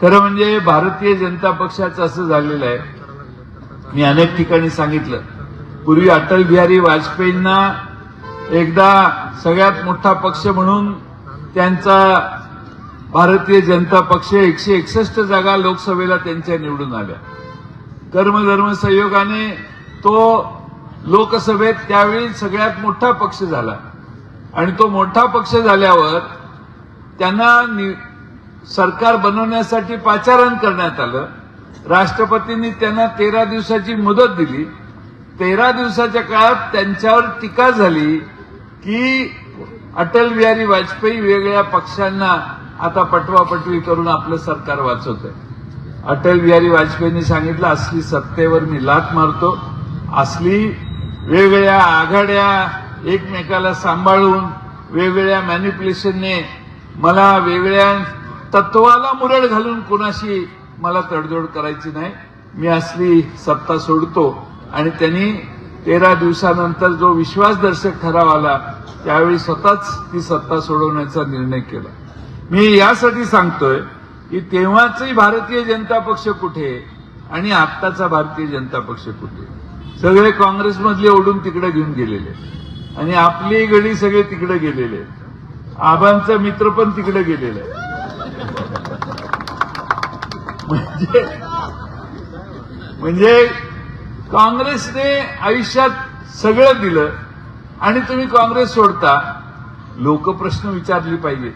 खरं म्हणजे भारतीय जनता पक्षाचं असं झालेलं आहे, मी अनेक ठिकाणी सांगितलं, पूर्वी अटल बिहारी वाजपेयींना एकदा सगळ्यात मोठा पक्ष म्हणून त्यांचा भारतीय जनता पक्ष 161 जागा लोकसभेला त्यांच्या निवडून आल्या. कर्मधर्म संयोगाने तो लोकसभेत त्यावेळी सगळ्यात मोठा पक्ष झाला आणि तो मोठा पक्ष झाल्यावर त्यांना सरकार बनवण्यासाठी पाचारण करण्यात आलं. राष्ट्रपतींनी त्यांना 13 दिवसाची मुदत दिली. 13 दिवसाच्या काळात त्यांच्यावर टीका झाली की अटल बिहारी वाजपेयी वेगळ्या पक्षांना आता पटवापटवी करून आपलं सरकार वाचवतंय. अटल बिहारी वाजपेयींनी सांगितलं, असली सत्तेवर मी लाथ मारतो, असली वेगवेगळ्या आघाड्या एकमेकाला सांभाळून वेगवेगळ्या मॅनिप्युलेशनने मला वेगळ्या तत्वाला मुरड घालून कोणाशी मला तडजोड करायची नाही, मी असली सत्ता सोडतो. आणि त्यांनी 13 दिवसानंतर जो विश्वासदर्शक ठराव आला त्यावेळी स्वतःच ती सत्ता सोडवण्याचा निर्णय केला. मी यासाठी सांगतोय की तेव्हाचाही भारतीय जनता पक्ष कुठे आणि आत्ताचा भारतीय जनता पक्ष कुठे. सगळे काँग्रेसमधले ओढून तिकडे घेऊन गेलेले आणि आपली गडी सगळे तिकडे गेलेले, आबांचा मित्र पण तिकडे गेलेला आहे. म्हणजे काँग्रेसने आयुष्यात सगळं दिलं आणि तुम्ही काँग्रेस सोडता. लोक प्रश्न विचारली पाहिजे.